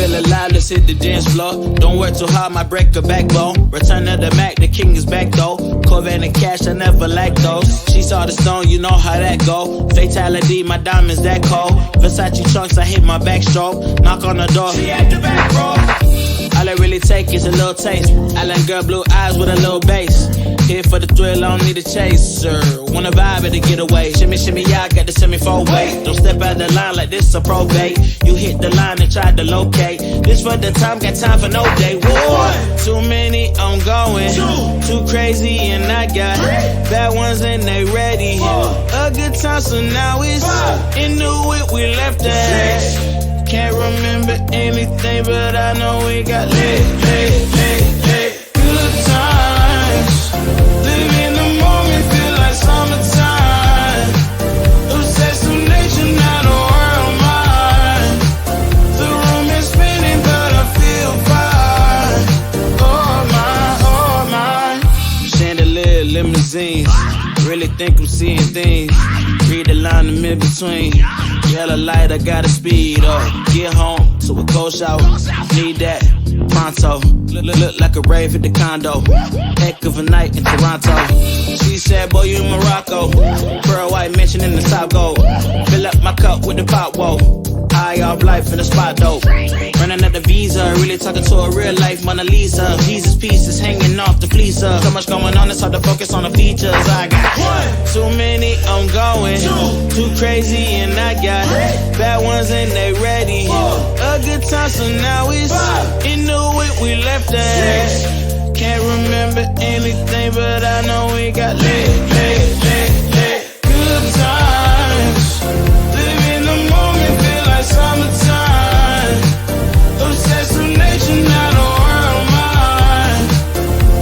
feel alive, let's hit the dance floor. Don't work too hard, might break a backbone. Return of the Mac, the king is back though. Corvette and cash, I never lack those. She saw the stone, you know how that go. Fatality, my diamonds that cold. Versace trunks, I hit my backstroke. Knock on the door, she at the back, bro. All I really take is a little taste. Island girl, blue eyes with a little bass. Here for the thrill, I don't need a chaser. Wanna vibe at a getaway. Shimmy, shimmy, yeah, I got the semi-four weight. Don't step out the line like this a probate. You hit the line and try to locate. This for the time, got time for no day. Whoa. Too many, I'm going. Too crazy, and I got bad ones and they ready. A good time, so now it's into it, we left that. Can't remember anything, but I know we got lit. Good times, live in the moment, feel like summertime. Obsessed with nature, not a world mine. The room is spinning, but I feel fine. Oh my. Chandelier, limousines. Really think I'm seeing things. Read the line in between. Yellow light, I gotta speed up. Get home to a cold shower. Need that pronto. Look like a rave at the condo. Heck of a night in Toronto. She said, boy, you in Morocco. Pearl white mention in the top gold. Fill up my cup with the pop, whoa. High off life in the spot, dope. Running up the visa, really talking to a real life Mona Lisa. Jesus pieces hanging off the fleecer. So much going on, it's hard to focus on the features. I got too many, I'm going. Too crazy, and I got bad ones and they ready. A good time, so now it's into it, we left that. Can't remember anything, but I know we got lit.